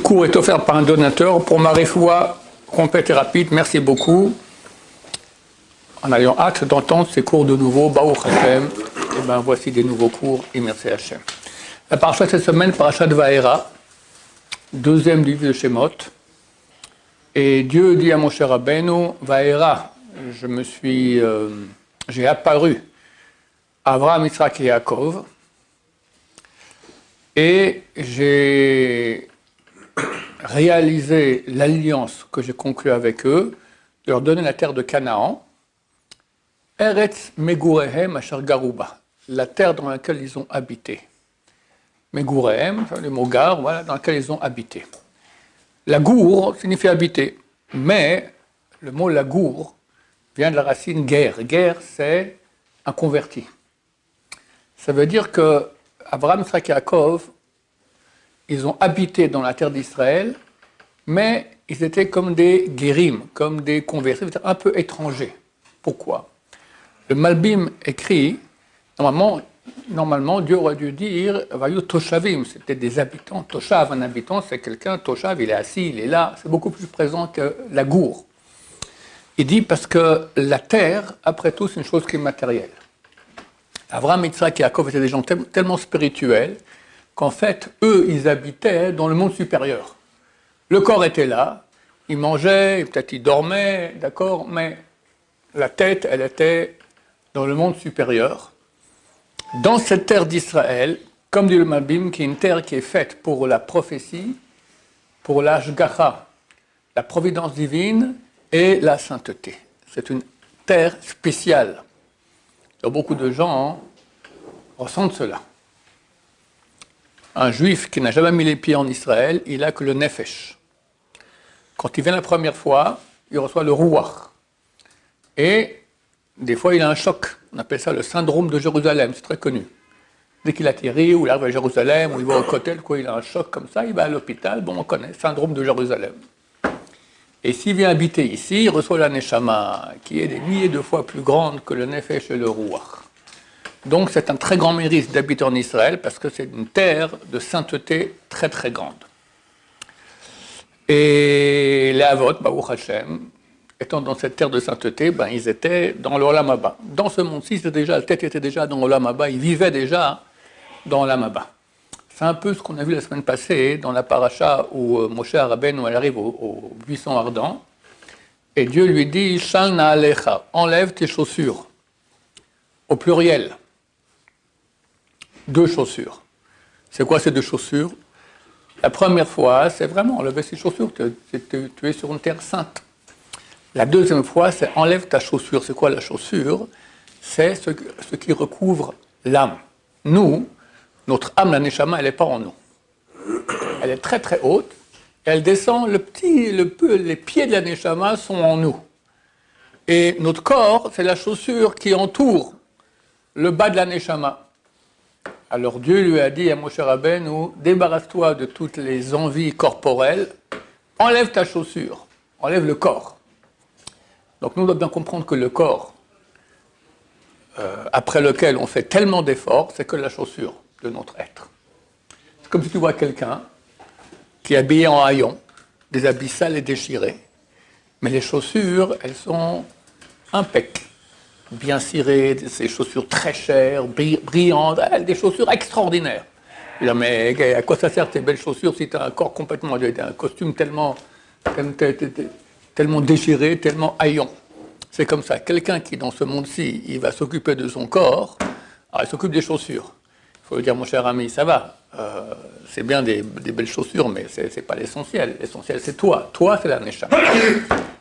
cours est offert par un donateur pour ma réfoua complète et rapide. Merci beaucoup. En ayant hâte d'entendre ces cours de nouveau, Baruch Hashem. Et bien voici des nouveaux cours et merci Hashem. La paracha cette semaine, paracha de Vaera, deuxième livre de Shemot. Et Dieu dit à Moshe Rabbeinu, Vaera, j'ai apparu à Avraham, Yitzhak et Yaakov, et j'ai réalisé l'alliance que j'ai conclue avec eux, de leur donner la terre de Canaan, Eretz Megurehem Asher Garuba, la terre dans laquelle ils ont habité. Megurehem, le mot gar, voilà, dans laquelle ils ont habité. Lagour signifie habiter, mais le mot lagour vient de la racine guerre. Guerre, c'est un converti. Ça veut dire que Abraham, Yitzhak et Yaakov, ils ont habité dans la terre d'Israël, mais ils étaient comme des guérim, comme des convertis, un peu étrangers. Pourquoi ? Le Malbim écrit, normalement, Dieu aurait dû dire Vayu Toshavim, c'était des habitants. Toshav, un habitant, c'est quelqu'un, Toshav, il est assis, il est là, c'est beaucoup plus présent que la gour. Il dit parce que la terre, après tout, c'est une chose qui est matérielle. Avraham, Yitzhak et Yaakov étaient des gens tellement spirituels qu'en fait, eux, ils habitaient dans le monde supérieur. Le corps était là, ils mangeaient, peut-être ils dormaient, d'accord, mais la tête, elle était dans le monde supérieur. Dans cette terre d'Israël, comme dit le Malbim, qui est une terre qui est faite pour la prophétie, pour l'ashgacha, la providence divine et la sainteté. C'est une terre spéciale. Beaucoup de gens ressentent cela. Un juif qui n'a jamais mis les pieds en Israël, il n'a que le nefesh. Quand il vient la première fois, il reçoit le ruach. Et des fois, il a un choc. On appelle ça le syndrome de Jérusalem, c'est très connu. Dès qu'il atterrit, ou il arrive à Jérusalem, ou il va au Kotel, il a un choc comme ça, il va à l'hôpital, on connaît, syndrome de Jérusalem. Et s'il vient habiter ici, il reçoit la neshama, qui est des milliers de fois plus grande que le nefesh et le ruach. Donc c'est un très grand mérite d'habiter en Israël, parce que c'est une terre de sainteté très très grande. Et les Avot, Baruch Hashem, étant dans cette terre de sainteté, ils étaient dans l'Olam Haba. Dans ce monde-ci, la tête était déjà dans l'Olam Haba, ils vivaient déjà dans l'Olam Haba. C'est un peu ce qu'on a vu la semaine passée dans la paracha où Moshe Rabbeinu arrive au buisson ardent, et Dieu lui dit « Shal na'alecha » enlève tes chaussures, au pluriel. 2 chaussures. C'est quoi ces 2 chaussures ? La première fois, c'est vraiment enlever ses chaussures, tu es sur une terre sainte. La deuxième fois, c'est enlève ta chaussure. C'est quoi la chaussure ? C'est ce qui recouvre l'âme. Nous, notre âme, la neshama, elle n'est pas en nous. Elle est très très haute. Et elle descend, les pieds de la neshama sont en nous. Et notre corps, c'est la chaussure qui entoure le bas de la neshama. Alors Dieu lui a dit à Moshe Rabbeinu, débarrasse-toi de toutes les envies corporelles, enlève ta chaussure, enlève le corps. Donc nous devons bien comprendre que le corps, après lequel on fait tellement d'efforts, c'est que la chaussure de notre être. C'est comme si tu vois quelqu'un qui est habillé en haillons, des habits sales et déchirés, mais les chaussures, elles sont impeccables, bien cirées, ces chaussures très chères, brillantes, des chaussures extraordinaires. Là, mais à quoi ça sert tes belles chaussures si tu as un corps complètement, un costume tellement déchiré, tellement haillon. C'est comme ça. Quelqu'un qui, dans ce monde-ci, il va s'occuper de son corps, alors il s'occupe des chaussures. Il faut lui dire, mon cher ami, ça va, c'est bien des belles chaussures, mais ce n'est pas l'essentiel. L'essentiel, c'est toi. Toi, c'est la neshama.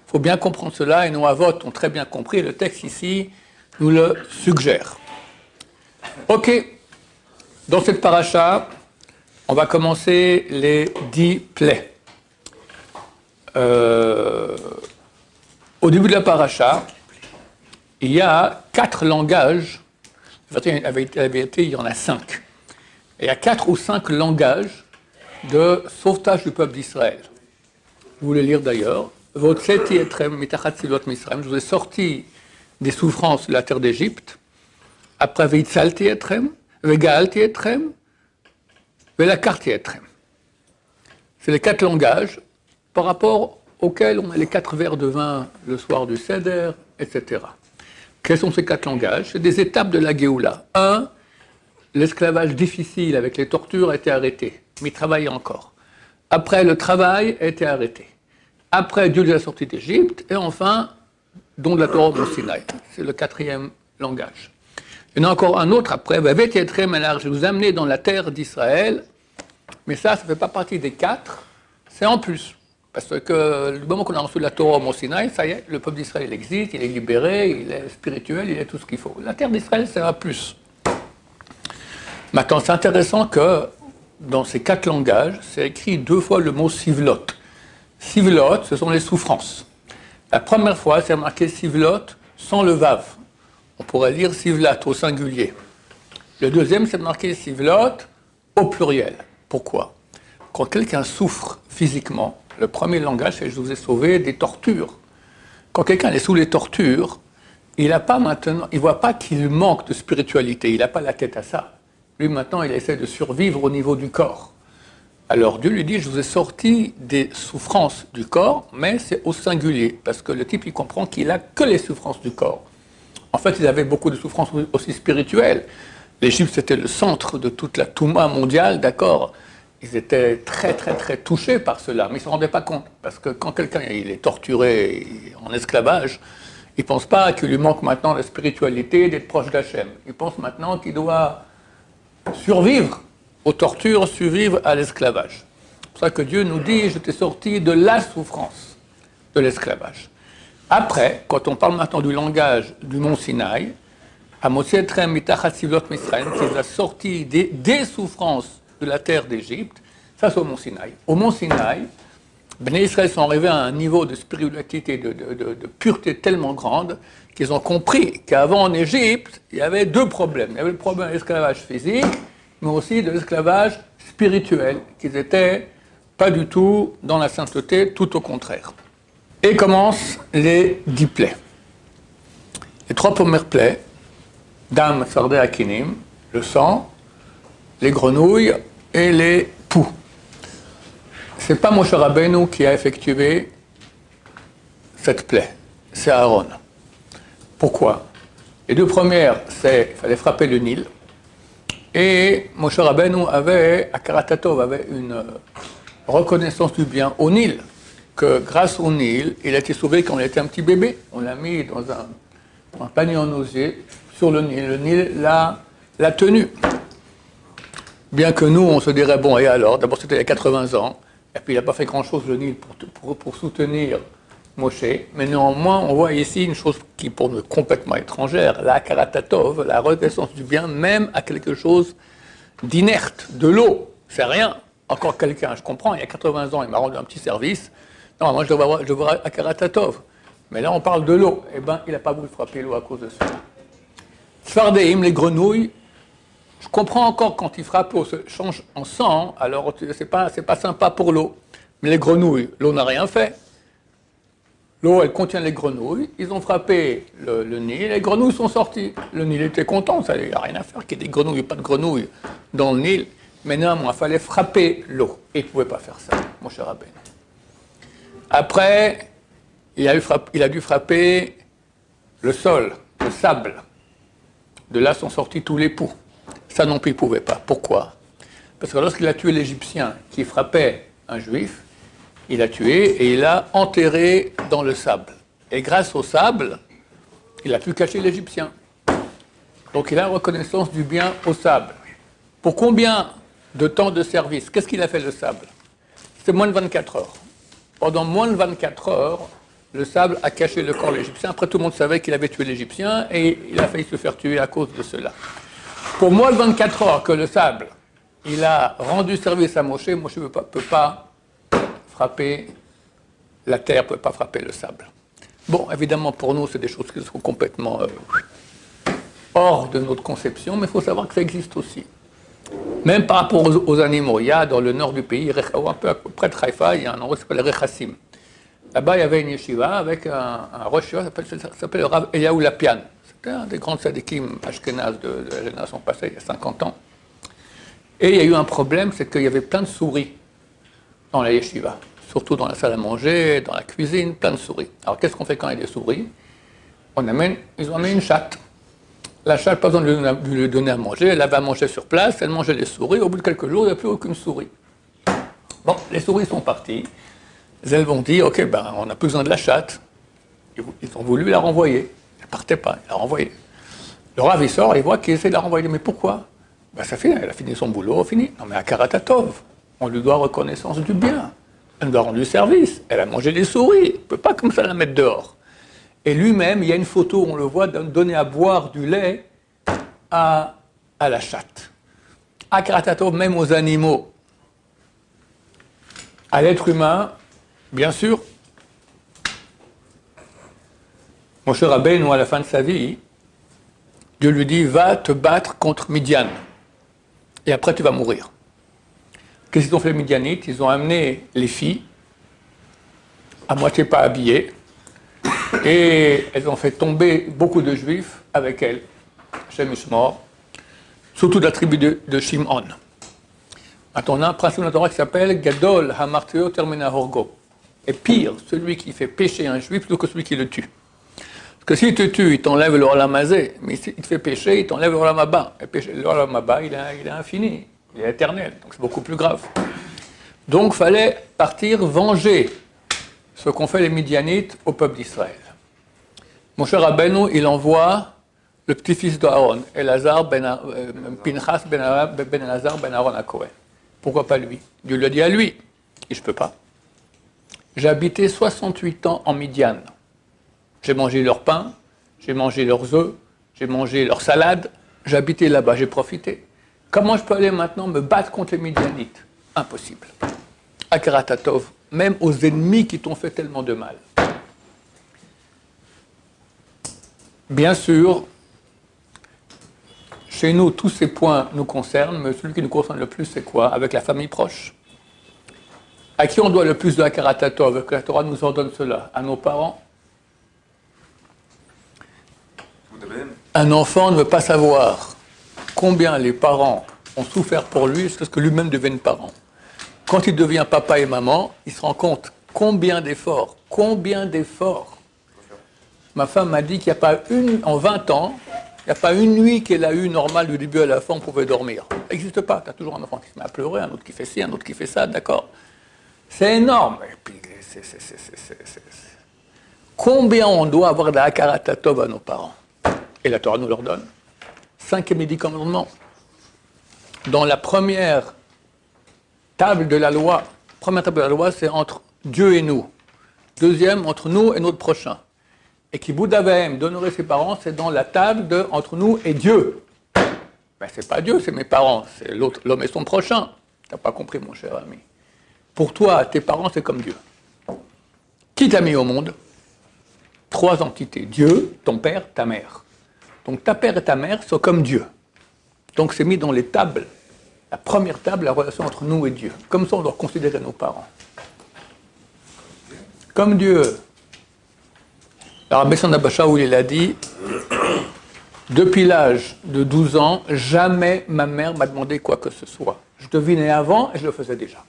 Il faut bien comprendre cela, et nos avot ont très bien compris, le texte ici nous le suggère. Ok, dans cette paracha, on va commencer les 10 plaies. Au début de la paracha, il y a 4 langages. En vérité, il y en a 5. Et il y a 4 ou 5 langages de sauvetage du peuple d'Israël. Vous voulez lire d'ailleurs. Je vous ai sorti des souffrances de la terre d'Égypte. Après, Veitzalti etrem, Vegalti etrem, Velakar Tietrem. C'est les 4 langages par rapport auxquels on a les 4 verres de vin le soir du Seder, etc. Quels sont ces 4 langages? C'est des étapes de la Géoula. 1, l'esclavage difficile avec les tortures a été arrêté, mais il travaillait encore. Après, le travail a été arrêté. Après, Dieu les a sortis d'Égypte. Et enfin, don de la Torah au Sinaï. C'est le 4e langage. Il y en a encore un autre après. Je vous amener dans la terre d'Israël. Mais ça ne fait pas partie des 4. C'est en plus. Parce que le moment qu'on a reçu la Torah au Sinaï, ça y est, le peuple d'Israël existe, il est libéré, il est spirituel, il est tout ce qu'il faut. La terre d'Israël, c'est un plus. Maintenant, c'est intéressant que dans ces 4 langages, c'est écrit 2 fois le mot sivlot. Sivlot, ce sont les souffrances. La première fois, c'est marqué sivlot sans le vav. On pourrait lire sivlat au singulier. Le deuxième, c'est marqué sivlot au pluriel. Pourquoi? Quand quelqu'un souffre physiquement, le premier langage, c'est « je vous ai sauvé des tortures ». Quand quelqu'un est sous les tortures, il ne voit pas qu'il manque de spiritualité, il n'a pas la tête à ça. Lui, maintenant, il essaie de survivre au niveau du corps. Alors Dieu lui dit « je vous ai sorti des souffrances du corps », mais c'est au singulier, parce que le type, il comprend qu'il n'a que les souffrances du corps. En fait, ils avaient beaucoup de souffrances aussi spirituelles. L'Égypte, c'était le centre de toute la Touma mondiale, d'accord? Ils étaient très, très, très touchés par cela, mais ils ne se rendaient pas compte. Parce que quand quelqu'un il est torturé en esclavage, il ne pense pas qu'il lui manque maintenant la spiritualité d'être proche d'Hachem. Il pense maintenant qu'il doit survivre aux tortures, survivre à l'esclavage. C'est pour ça que Dieu nous dit « je t'ai sorti de la souffrance de l'esclavage ». Après, quand on parle maintenant du langage du mont Sinaï, à Mosietrem mitachat sivlot Misraïm, qui les a sortis des souffrances de la terre d'Égypte, ça c'est au mont Sinaï. Au mont Sinaï, Bnei Israël sont arrivés à un niveau de spiritualité, de pureté tellement grande qu'ils ont compris qu'avant en Égypte, il y avait 2 problèmes. Il y avait le problème de l'esclavage physique, mais aussi de l'esclavage spirituel, qu'ils n'étaient pas du tout dans la sainteté, tout au contraire. Et commencent les 10 plaies. Les 3 premières plaies, Dam, Sardé, Akinim, le sang, les grenouilles et les poux. Ce n'est pas Moshe Rabbeinu qui a effectué cette plaie, c'est Aaron. Pourquoi? Les 2 premières, c'est qu'il fallait frapper le Nil, et Moshe Rabbeinu avait, à Karatatov, avait une reconnaissance du bien au Nil, que grâce au Nil, il a été sauvé quand il était un petit bébé. On l'a mis dans un panier en osier sur le Nil l'a tenu. Bien que nous, on se dirait, bon, et alors? D'abord, c'était il y a 80 ans, et puis il n'a pas fait grand-chose, le Nil, pour soutenir Moshe. Mais néanmoins, on voit ici une chose qui, pour nous, est complètement étrangère, la Karatatov, la reconnaissance du bien, même à quelque chose d'inerte, de l'eau. C'est rien. Encore quelqu'un, je comprends, il y a 80 ans, il m'a rendu un petit service. Non, moi, je devrais voir à Karatatov. Mais là, on parle de l'eau. Eh bien, il n'a pas voulu frapper l'eau à cause de cela. Sfardéim, les grenouilles, je comprends encore quand ils frappent l'eau, se change en sang, alors c'est pas sympa pour l'eau. Mais les grenouilles, l'eau n'a rien fait. L'eau, elle contient les grenouilles. Ils ont frappé le Nil, les grenouilles sont sorties. Le Nil était content, ça, il n'y a rien à faire qu'il y ait des grenouilles ou pas de grenouilles dans le Nil. Mais néanmoins, il fallait frapper l'eau. Et il ne pouvait pas faire ça, mon cher Rabbeinu. Après, il a dû frapper le sol, le sable. De là sont sortis tous les poux. Ça non plus, il ne pouvait pas. Pourquoi? Parce que lorsqu'il a tué l'Égyptien qui frappait un Juif, il l'a tué et il l'a enterré dans le sable. Et grâce au sable, il a pu cacher l'Égyptien. Donc il a reconnaissance du bien au sable. Pour combien de temps de service? Qu'est-ce qu'il a fait le sable? C'est moins de 24 heures. Pendant moins de 24 heures, le sable a caché le corps de l'Égyptien. Après, tout le monde savait qu'il avait tué l'Égyptien et il a failli se faire tuer à cause de cela. Pour moins de 24 heures que le sable, il a rendu service à Moshe, Moshe ne peut pas frapper la terre, ne peut pas frapper le sable. Bon, évidemment, pour nous, c'est des choses qui sont complètement hors de notre conception, mais il faut savoir que ça existe aussi. Même par rapport aux animaux, il y a dans le nord du pays, un peu près de Haïfa, il y a un endroit qui s'appelle Rechassim. Là-bas, il y avait une yeshiva avec un rosh yeshiva qui s'appelle le Rav Eliyahu Lapian. C'était un des grands tzadikim ashkénazes de la génération passée, il y a 50 ans. Et il y a eu un problème, c'est qu'il y avait plein de souris dans la yeshiva, surtout dans la salle à manger, dans la cuisine, plein de souris. Alors qu'est-ce qu'on fait quand il y a des souris? Ils ont amené une chatte. La chatte, pas besoin de lui donner à manger, elle avait à manger sur place, elle mangeait les souris, au bout de quelques jours, il n'y a plus aucune souris. Bon, les souris sont parties, elles vont dire, ok, on n'a plus besoin de la chatte. Ils ont voulu la renvoyer. Elle ne partait pas, ils la renvoyée. Le Rav, il sort, il voit qu'il essaie de la renvoyer. Mais pourquoi? Ça finit, elle a fini son boulot, fini. Non mais à Karatatov, on lui doit reconnaissance du bien. Elle nous a rendu service, elle a mangé les souris, on ne peut pas comme ça la mettre dehors. Et lui-même, il y a une photo où on le voit donner à boire du lait à la chatte. À Karatatov, même aux animaux. À l'être humain, bien sûr. Moshe Rabbeinu, à la fin de sa vie, Dieu lui dit, va te battre contre Midian. Et après, tu vas mourir. Qu'est-ce qu'ils ont fait les Midianites? Ils ont amené les filles, à moitié pas habillées, et elles ont fait tomber beaucoup de Juifs avec elles. Shem Ishmor, surtout de la tribu de Shimon. Maintenant, on a un principe de la Torah qui s'appelle Gadol Hamarteo Termina Horgo. Et pire, celui qui fait pécher un Juif plutôt que celui qui le tue. Parce que s'il te tue, il t'enlève le Olam Hazé, mais s'il te fait pécher, il t'enlève le Olam Haba. Et le Olam Haba, il est infini, il est éternel, donc c'est beaucoup plus grave. Donc il fallait partir venger ce qu'ont fait les Midianites au peuple d'Israël. Moshe Rabbeinu, il envoie le petit-fils d'Aaron, Pinchas ben Elazar ben Aaron HaKohen. Pourquoi pas lui? Dieu le dit à lui, et je ne peux pas. J'ai habité 68 ans en Midian. J'ai mangé leur pain, j'ai mangé leurs œufs, j'ai mangé leur salade, j'ai habité là-bas, j'ai profité. Comment je peux aller maintenant me battre contre les Midianites? Impossible. À Karatatov, même aux ennemis qui t'ont fait tellement de mal. Bien sûr, chez nous, tous ces points nous concernent, mais celui qui nous concerne le plus, c'est quoi? Avec la famille proche. À qui on doit le plus de la Karatatov? Que la Torah nous ordonne cela? À nos parents. Un enfant ne veut pas savoir combien les parents ont souffert pour lui jusqu'à ce que lui-même devienne parent. Quand il devient papa et maman, il se rend compte combien d'efforts. Ma femme m'a dit qu'il n'y a pas en 20 ans, il n'y a pas une nuit qu'elle a eue normale du début à la fin, on pouvait dormir. Ça n'existe pas. Tu as toujours un enfant qui se met à pleurer, un autre qui fait ci, un autre qui fait ça, d'accord? C'est énorme. Et puis, combien on doit avoir de la Karatatov à nos parents? Et la Torah nous leur donne. 5e et 10 commandements. Dans la première table de la loi, c'est entre Dieu et nous. Deuxième, entre nous et notre prochain. Et qui Bouddhavam, d'honorer ses parents, c'est dans la table entre nous et Dieu. Ben, c'est pas Dieu, c'est mes parents, c'est l'autre, l'homme et son prochain. Tu n'as pas compris, mon cher ami. Pour toi, tes parents, c'est comme Dieu. Qui t'a mis au monde? 3 entités. Dieu, ton père, ta mère. Donc ta père et ta mère sont comme Dieu. Donc c'est mis dans les tables. La première table, la relation entre nous et Dieu. Comme ça, on doit considérer nos parents. Comme Dieu. Alors, Rabbi Sanda Shaul, il a dit, depuis l'âge de 12 ans, jamais ma mère m'a demandé quoi que ce soit. Je devinais avant et je le faisais déjà.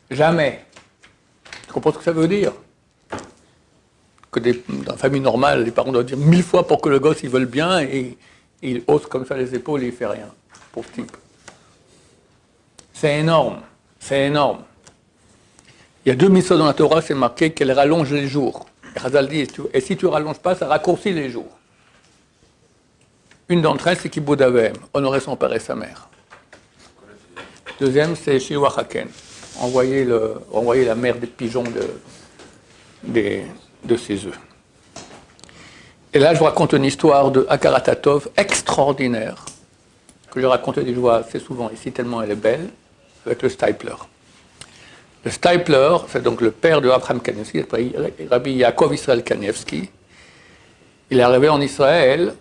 Jamais. Tu comprends ce que ça veut dire? Que dans une famille normale, les parents doivent dire 1000 fois pour que le gosse, il veuille bien, et il hausse comme ça les épaules et il ne fait rien. Pauvre type. C'est énorme. Il y a 2 mitzvot dans la Torah, c'est marqué qu'elle rallonge les jours. Et Chazal dit, et si tu ne rallonges pas, ça raccourcit les jours. Une d'entre elles, c'est Kibud Avem, honorer son père et sa mère. Deuxième, c'est Shiwa Haken, envoyer la mère des pigeons de ses œufs. Et là, je vous raconte une histoire de Akaratatov extraordinaire, que je raconte des fois assez souvent ici, tellement elle est belle, avec le Stipler. Le Stipler, c'est donc le père de Abraham Kanievski, Rabbi Yaakov Israël Kanievski. Il est arrivé en Israël,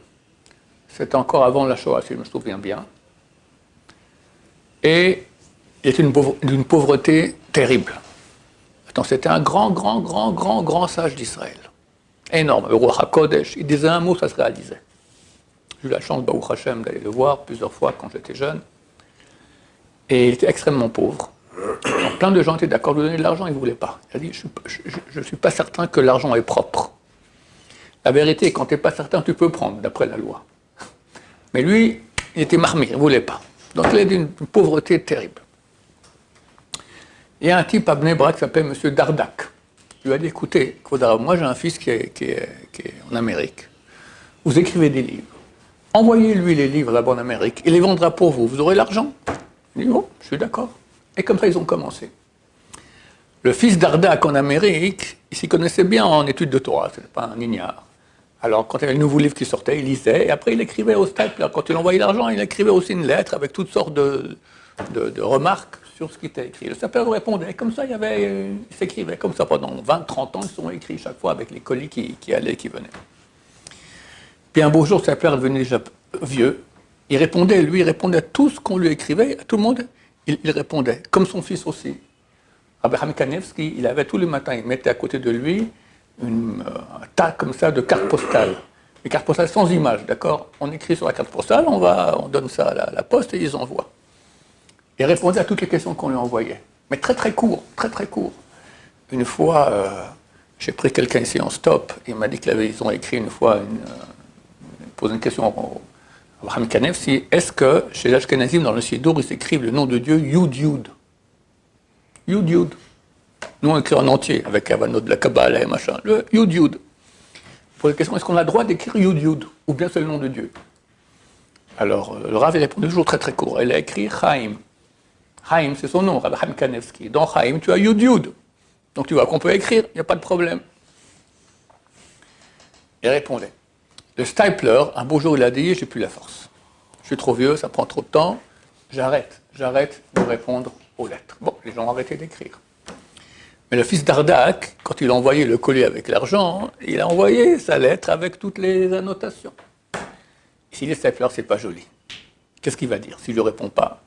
c'était encore avant la Shoah, si je me souviens bien. Et il était d'une pauvreté terrible. Attends, c'était un grand sage d'Israël. Énorme, le roi HaKodesh. Il disait un mot, ça se réalisait. J'ai eu la chance, Baruch Hashem, d'aller le voir plusieurs fois quand j'étais jeune. Et il était extrêmement pauvre. Donc, plein de gens étaient d'accord de lui donner de l'argent, il ne voulait pas. Il a dit, je ne suis pas certain que l'argent est propre. La vérité, quand tu n'es pas certain, tu peux prendre, d'après la loi. Mais lui, il était marmé, il ne voulait pas. Donc il a d'une pauvreté terrible. Il y a un type à Bnei Brak qui s'appelle M. Dardak. Il lui a dit, écoutez, moi j'ai un fils qui est en Amérique. Vous écrivez des livres. Envoyez-lui les livres là-bas en Amérique. Il les vendra pour vous. Vous aurez l'argent. Il dit, oh, je suis d'accord. Et comme ça, ils ont commencé. Le fils d'Ardak en Amérique, il s'y connaissait bien en études de Torah. Ce n'était pas un ignare. Alors, quand il y avait un nouveau livre qui sortait, il lisait. Et après, il écrivait au stapler. Quand il envoyait l'argent, il écrivait aussi une lettre avec toutes sortes de remarques sur ce qui était écrit. Le stapler répondait. Et comme ça, il s'écrivait. Comme ça, pendant 20-30 ans, ils sont écrits chaque fois avec les colis qui allaient, qui venaient. Puis un beau jour, le stapler est devenu déjà vieux. Il répondait à tout ce qu'on lui écrivait, à tout le monde, il répondait. Comme son fils aussi. Abraham Kanevski, il avait tous les matins, il mettait à côté de lui un tas comme ça de cartes postales. Les cartes postales sans image, d'accord? On écrit sur la carte postale, on donne ça à la poste et ils envoient. Il répondait à toutes les questions qu'on lui envoyait. Mais très très court, très très court. Une fois, j'ai pris quelqu'un ici en stop, il m'a dit qu'ils ont écrit une fois, posé une question à Abraham Kanevski, est-ce que chez l'Ashkenazim, dans le Sidour, ils écrivent le nom de Dieu Yud Yud? Yud Yud. Nous, on écrit en entier, avec Havano de la Kabbalah et machin. Le Yud Yud. Pour la question, est-ce qu'on a le droit d'écrire Yud Yud? Ou bien c'est le nom de Dieu? Alors, le Rav, il répondait toujours très très court. Il a écrit Chaim. Chaim, c'est son nom, Abraham Kanevski. Dans Chaim, tu as Yud Yud. Donc tu vois qu'on peut écrire, il n'y a pas de problème. Il répondait. Le stapler, un beau jour, il a dit, j'ai plus la force. Je suis trop vieux, ça prend trop de temps. J'arrête de répondre aux lettres. Bon, les gens ont arrêté d'écrire. Mais le fils d'Ardak, quand il a envoyé le colis avec l'argent, il a envoyé sa lettre avec toutes les annotations. Si le stapler, c'est pas joli, qu'est-ce qu'il va dire s'il ne répond pas?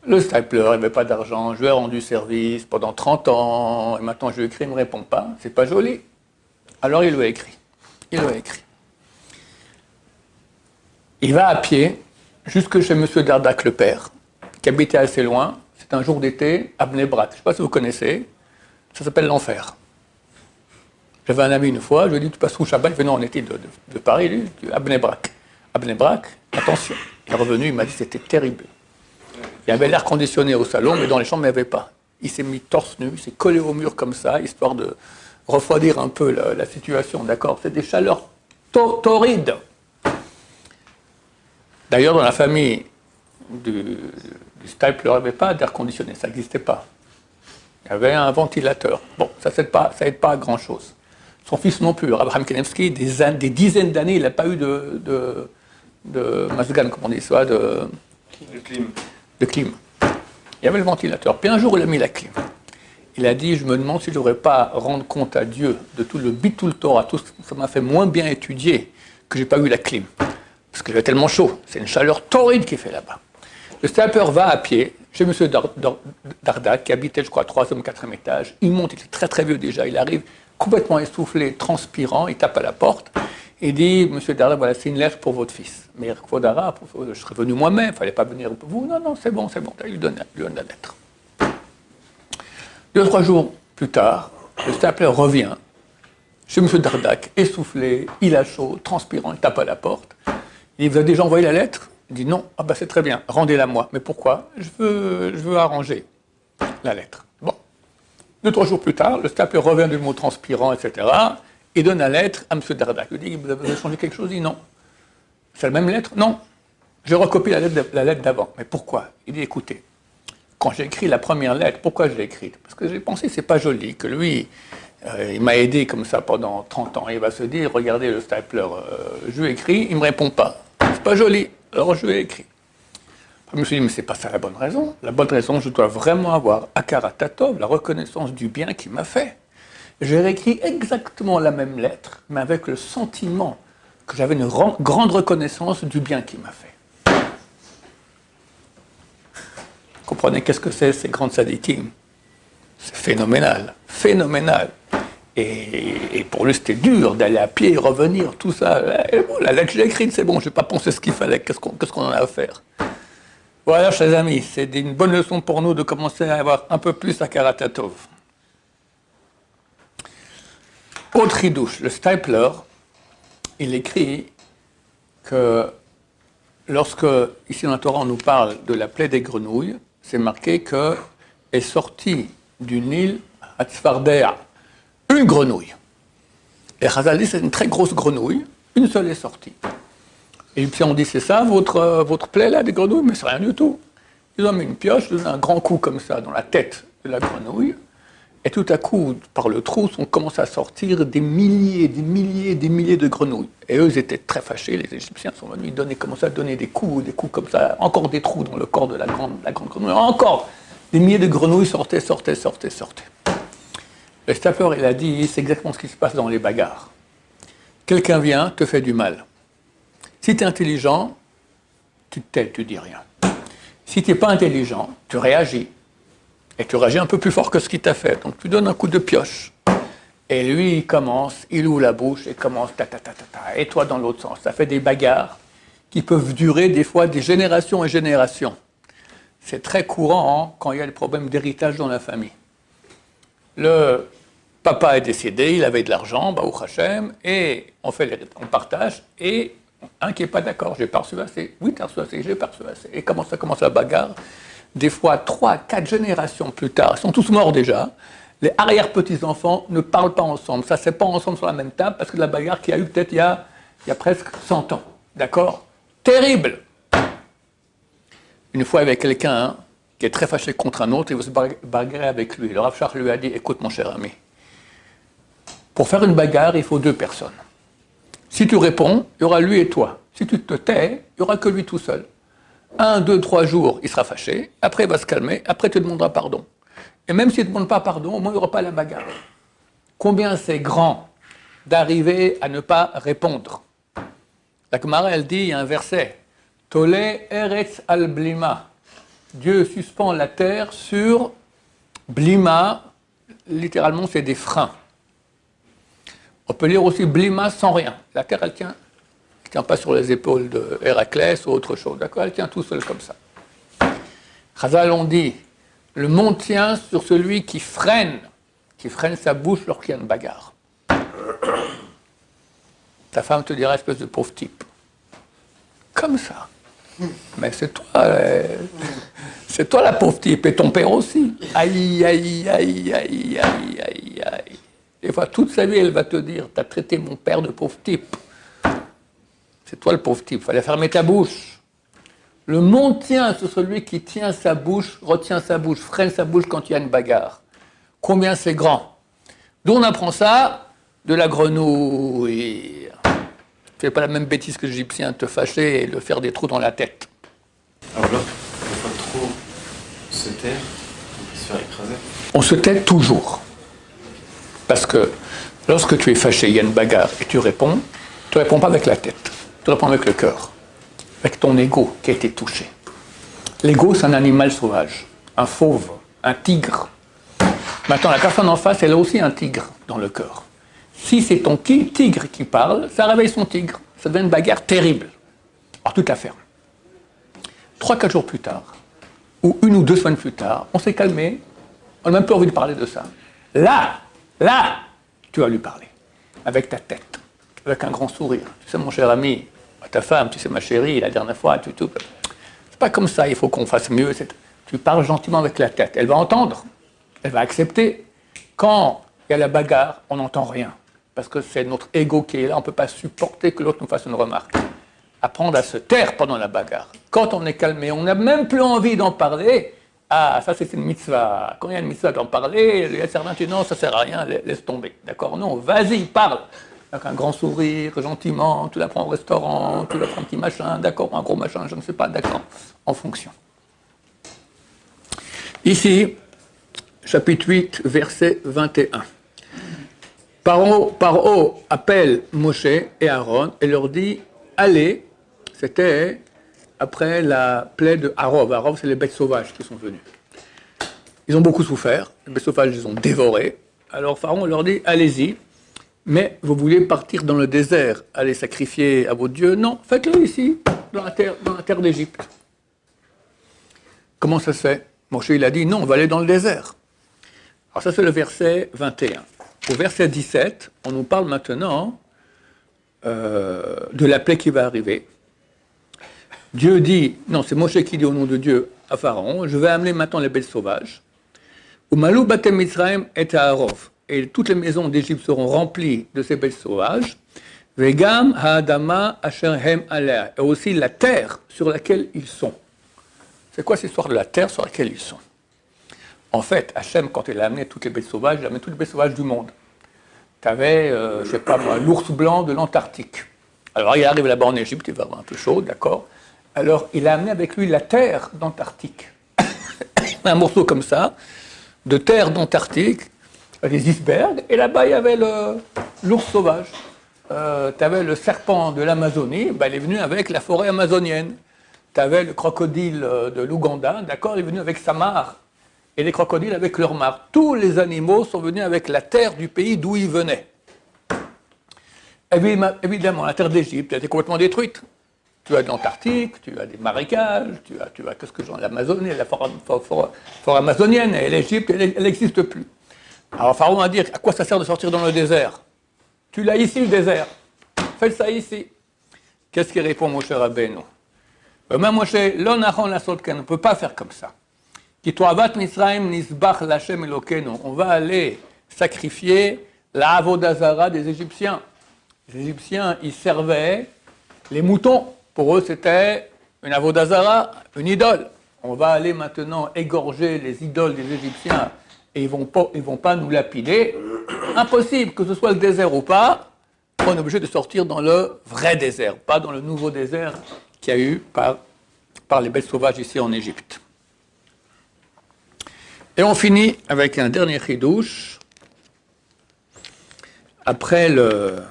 Le stapler, il ne met pas d'argent, je lui ai rendu service pendant 30 ans, et maintenant je lui écris, il ne me répond pas, c'est pas joli. Alors il lui a écrit. Il va à pied jusque chez M. Dardak le père, qui habitait assez loin. C'est un jour d'été à Bnei Brak. Je ne sais pas si vous connaissez. Ça s'appelle l'enfer. J'avais un ami une fois, je lui ai dit, tu passes où Shabbat? Il fait non, on était de Paris, lui, à Bnei Brak. À Bnei Brak, attention. Il est revenu, il m'a dit, c'était terrible. Il y avait l'air conditionné au salon, mais dans les chambres, il n'y avait pas. Il s'est mis torse nu, il s'est collé au mur comme ça, histoire de refroidir un peu la situation, d'accord? C'est des chaleurs torrides. D'ailleurs, dans la famille du stapler, il n'y avait pas d'air conditionné, ça n'existait pas. Il y avait un ventilateur. Bon, ça n'aide pas à grand-chose. Son fils non plus, Abraham Kanevski, des dizaines d'années, il n'a pas eu de Mazgan, comme on dit, soit de clim. Il y avait le ventilateur. Puis un jour, il a mis la clim. Il a dit, je me demande si je ne devrais pas rendre compte à Dieu de tout le bitul Torah, tout ça m'a fait moins bien étudier que je n'ai pas eu la clim. Parce qu'il fait tellement chaud. C'est une chaleur torride qui fait là-bas. Le stapler va à pied chez M. Dardak, qui habitait, je crois, 3e ou 4e étage. Il monte, il est très très vieux déjà. Il arrive complètement essoufflé, transpirant. Il tape à la porte et dit, M. Dardak, voilà, c'est une lettre pour votre fils. Mais Kvodara, je serais venu moi-même, il ne fallait pas venir pour vous. Non, c'est bon. Il lui donne la lettre. 2-3 jours plus tard, le stapler revient chez M. Dardak, essoufflé, il a chaud, transpirant, il tape à la porte. Il dit, vous avez déjà envoyé la lettre? Il dit, non. Ah ben c'est très bien, rendez-la moi. Mais pourquoi? Je veux arranger la lettre. Bon. 2-3 jours plus tard, le stapler revient du mot transpirant, etc. et donne la lettre à M. Dardak. Il dit, vous avez changé quelque chose? Il dit, non. C'est la même lettre? Non. Je recopie la lettre d'avant. Mais pourquoi? Il dit, écoutez, quand j'ai écrit la première lettre, pourquoi je l'ai écrite? Parce que j'ai pensé que c'est pas joli, que lui, il m'a aidé comme ça pendant 30 ans. Il va se dire, regardez le stapler, je lui ai écrit, il ne me répond pas. C'est pas joli, alors je lui ai écrit. Je me suis dit, mais c'est pas ça la bonne raison. La bonne raison, je dois vraiment avoir Akara Tatov, la reconnaissance du bien qu'il m'a fait. J'ai réécrit exactement la même lettre, mais avec le sentiment que j'avais une grande reconnaissance du bien qu'il m'a fait. Vous comprenez qu'est-ce que c'est, ces grandes sadikim? C'est phénoménal. Et pour lui, c'était dur d'aller à pied, revenir, tout ça. Et bon, la lettre, je l'ai écrite, c'est bon, je n'ai pas pensé ce qu'il fallait, qu'est-ce qu'on en a à faire. Voilà, chers amis, c'est une bonne leçon pour nous de commencer à avoir un peu plus à Karatatov. Autre idouche, le Stapler, il écrit que lorsque, ici dans la Torah, on nous parle de la plaie des grenouilles, c'est marqué que est sortie du Nil à Tzfardea une grenouille. Et Chazal dit c'est une très grosse grenouille, une seule est sortie. Et puis on dit c'est ça votre plaie là des grenouilles, mais c'est rien du tout. Ils ont mis une pioche, ils ont un grand coup comme ça dans la tête de la grenouille, et tout à coup, par le trou, on commence à sortir des milliers de grenouilles. Et eux, ils étaient très fâchés, les Égyptiens sont venus, ils commençaient à donner des coups comme ça, encore des trous dans le corps de la grande grenouille, encore des milliers de grenouilles sortaient. Le Stapler, il a dit, c'est exactement ce qui se passe dans les bagarres. Quelqu'un vient, te fait du mal. Si tu es intelligent, tu te tais, tu dis rien. Si tu n'es pas intelligent, tu réagis. Et tu réagis un peu plus fort que ce qu'il t'a fait. Donc tu donnes un coup de pioche. Et lui, il ouvre la bouche et commence et toi dans l'autre sens. Ça fait des bagarres qui peuvent durer des fois des générations et générations. C'est très courant quand il y a des problèmes d'héritage dans la famille. Le papa est décédé, il avait de l'argent, Baruch Hashem, et on partage, et un qui n'est pas d'accord, j'ai pas reçu assez, oui, tu as reçu assez, j'ai pas reçu assez. Et comment ça commence la bagarre? Des fois, 3, 4 générations plus tard, ils sont tous morts déjà, les arrière-petits-enfants ne parlent pas ensemble, ça ne s'est pas ensemble sur la même table, parce que la bagarre qu'il y a eu peut-être il y a presque 100 ans, d'accord? Terrible! Une fois, il y avait quelqu'un qui est très fâché contre un autre, il veut se bagarrer avec lui. Le Rav Shach lui a dit, écoute mon cher ami, pour faire une bagarre, il faut 2 personnes. Si tu réponds, il y aura lui et toi. Si tu te tais, il n'y aura que lui tout seul. 1, 2, 3 jours, il sera fâché, après il va se calmer, après tu demanderas pardon. Et même s'il ne demande pas pardon, au moins il n'y aura pas la bagarre. Combien c'est grand d'arriver à ne pas répondre? La Gemara, elle dit, il y a un verset, Tole Eretz al Blima. Dieu suspend la terre sur Blima, littéralement c'est des freins. On peut lire aussi Blima sans rien. La terre, elle tient pas sur les épaules de Héraclès ou autre chose, d'accord? Elle tient tout seul comme ça. Chazal on dit, le monde tient sur celui qui freine sa bouche lorsqu'il y a une bagarre. Ta femme te dira, espèce de pauvre type. Comme ça. Mais c'est toi la pauvre type, et ton père aussi. Aïe. Des fois, toute sa vie, elle va te dire, t'as traité mon père de pauvre type. C'est toi le pauvre type, il fallait fermer ta bouche. Le monde tient sur celui qui tient sa bouche, retient sa bouche, freine sa bouche quand il y a une bagarre. Combien c'est grand? D'où on apprend ça? De la grenouille. Fais pas la même bêtise que l'Égyptien, te fâcher et le faire des trous dans la tête. Alors là, il ne faut pas trop se taire, on peut se faire écraser. On se tait toujours. Parce que lorsque tu es fâché, il y a une bagarre et tu réponds pas avec la tête, tu réponds avec le cœur, avec ton ego qui a été touché. L'ego, c'est un animal sauvage, un fauve, un tigre. Maintenant, la personne en face, elle a aussi un tigre dans le cœur. Si c'est ton tigre qui parle, ça réveille son tigre. Ça devient une bagarre terrible. Alors tu te la fermes. 3-4 jours plus tard, ou 1 ou 2 semaines plus tard, on s'est calmé, on n'a même pas envie de parler de ça. Là, tu vas lui parler. Avec ta tête, avec un grand sourire. Tu sais, mon cher ami, ta femme, tu sais, ma chérie, la dernière fois, tout. C'est pas comme ça, il faut qu'on fasse mieux. Tu parles gentiment avec la tête. Elle va entendre, elle va accepter. Quand il y a la bagarre, on n'entend rien. Parce que c'est notre ego qui est là, on ne peut pas supporter que l'autre nous fasse une remarque. Apprendre à se taire pendant la bagarre. Quand on est calmé, on n'a même plus envie d'en parler. Ah, ça c'est une mitzvah. Quand il y a une mitzvah d'en parler, il y a certains qui disent non, ça ne sert à rien, laisse tomber. D'accord? Non, vas-y, parle. Avec un grand sourire, gentiment, tu la prends au restaurant, tu la prends un petit machin, d'accord, un gros machin, je ne sais pas, d'accord, en fonction. Ici, chapitre 8, verset 21. Paro appelle Moshe et Aaron et leur dit « Allez », c'était après la plaie de Harov. Harov, c'est les bêtes sauvages qui sont venues. Ils ont beaucoup souffert, les bêtes sauvages les ont dévorés. Alors Pharaon leur dit « Allez-y, mais vous voulez partir dans le désert, aller sacrifier à vos dieux? Non, faites-le ici, dans la terre d'Égypte. » Comment ça se fait? Moshe, il a dit, non, on va aller dans le désert. Alors ça, c'est le verset 21. Au verset 17, on nous parle maintenant de la plaie qui va arriver. Dieu dit, non, c'est Moshe qui dit au nom de Dieu à Pharaon, je vais amener maintenant les bêtes sauvages. Umalou batem Mitzrayim et Ha'arov. Et toutes les maisons d'Égypte seront remplies de ces bêtes sauvages. Vegam ha'adama asher hem alea. Et aussi la terre sur laquelle ils sont. C'est quoi cette histoire de la terre sur laquelle ils sont? En fait, Hachem, quand il a amené toutes les bêtes sauvages, il a amené toutes les bêtes sauvages du monde. Tu avais, je sais pas moi, l'ours blanc de l'Antarctique. Alors il arrive là-bas en Égypte, il va avoir un peu chaud, d'accord. Alors il a amené avec lui la terre d'Antarctique. Un morceau comme ça, de terre d'Antarctique, des icebergs, et là-bas il y avait l'ours sauvage. Tu avais le serpent de l'Amazonie, ben, il est venu avec la forêt amazonienne. Tu avais le crocodile de l'Ouganda, d'accord, il est venu avec sa mare. Et les crocodiles avec leur mare. Tous les animaux sont venus avec la terre du pays d'où ils venaient. Évidemment, la terre d'Égypte a été complètement détruite. Tu as de l'Antarctique, tu as des marécages, tu as qu'est-ce que j'en ai, l'Amazonie, la forêt amazonienne, et l'Égypte, elle n'existe plus. Alors Pharaon a dit, à quoi ça sert de sortir dans le désert? Tu l'as ici, le désert. Fais ça ici. Qu'est-ce qu'il répond, mon cher Rabbeinu? Même Moshe, on ne peut pas faire comme ça. On va aller sacrifier la avodazara des Égyptiens. Les Égyptiens, ils servaient les moutons. Pour eux, c'était une avodazara, une idole. On va aller maintenant égorger les idoles des Égyptiens et ils vont pas nous lapider. Impossible, que ce soit le désert ou pas, on est obligé de sortir dans le vrai désert, pas dans le nouveau désert qu'il y a eu par les bêtes sauvages ici en Égypte. Et on finit avec un dernier chidouche. Après la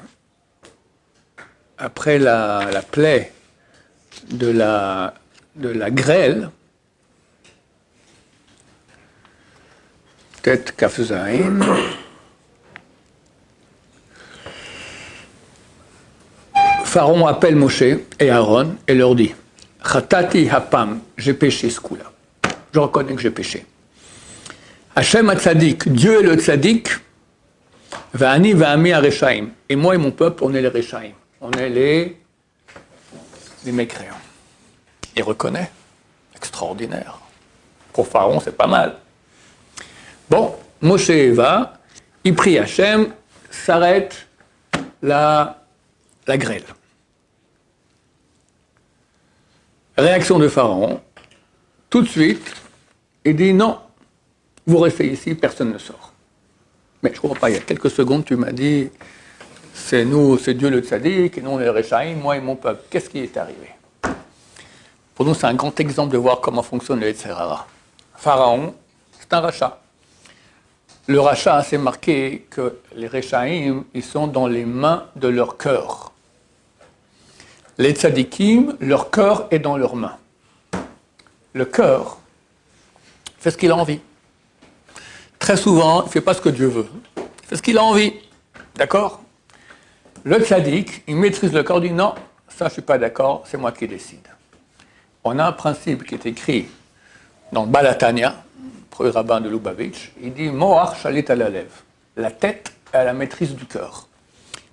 plaie de la grêle, tête Kaf Zayin, Pharaon appelle Moshe et Aaron et leur dit « Chatati hapam, j'ai péché ce coup-là. Je reconnais que j'ai péché. Hachem ha-tzadik, Dieu est le tzadik, va'ani va'ami ha-reshaim. Et moi et mon peuple, on est les reshaim. On est les mécréants. » Il reconnaît. Extraordinaire. Pour Pharaon, c'est pas mal. Bon, Moshe va, il prie Hachem, s'arrête la grêle. Réaction de Pharaon, tout de suite, il dit non, vous restez ici, personne ne sort. Mais je ne comprends pas, il y a quelques secondes, tu m'as dit, c'est nous, c'est Dieu le tzaddik, et nous on est les Réchaïm, moi et mon peuple. Qu'est-ce qui est arrivé? Pour nous, c'est un grand exemple de voir comment fonctionne le Yetzer Hara. Pharaon, c'est un rachat. Le rachat, c'est marqué que les Réchaïm, ils sont dans les mains de leur cœur. Les tzadikim, leur cœur est dans leurs mains. Le cœur fait ce qu'il a envie. Très souvent, il ne fait pas ce que Dieu veut. Il fait ce qu'il a envie. D'accord? Le tzadik, il maîtrise le cœur, il dit non, ça je ne suis pas d'accord, c'est moi qui décide. On a un principe qui est écrit dans le Balatania, premier rabbin de Lubavitch, il dit Moach shalit alalev. La tête a la maîtrise du cœur.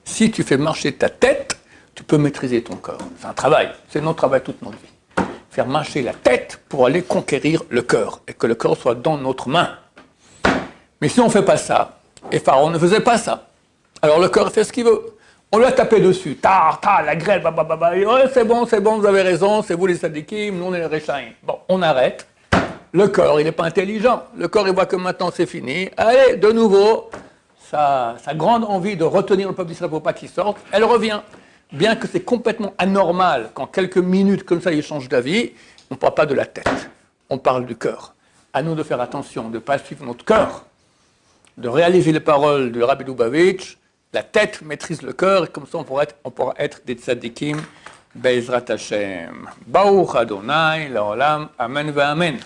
Si tu fais marcher ta tête, tu peux maîtriser ton cœur. C'est un travail, c'est notre travail toute notre vie. Faire marcher la tête pour aller conquérir le cœur, et que le cœur soit dans notre main. Mais si on ne fait pas ça, et Pharaon ne faisait pas ça, alors le cœur fait ce qu'il veut. On lui a tapé dessus, la grêle, ouais, c'est bon, vous avez raison, c'est vous les sadikim, nous on est les réchaïm. Bon, on arrête. Le corps, il n'est pas intelligent. Le corps, il voit que maintenant c'est fini. Allez, de nouveau, sa grande envie de retenir le peuple d'Israël pour pas qu'il sorte, elle revient. Bien que c'est complètement anormal qu'en quelques minutes comme ça, il change d'avis, on ne parle pas de la tête, on parle du cœur. À nous de faire attention, de ne pas suivre notre cœur, de réaliser les paroles de Rabbi Lubavitch. La tête maîtrise le cœur, et comme ça on pourra être des tzadikim, Be'ezrat Hashem. Baruch Adonai, La'olam, Amen ve'Amen.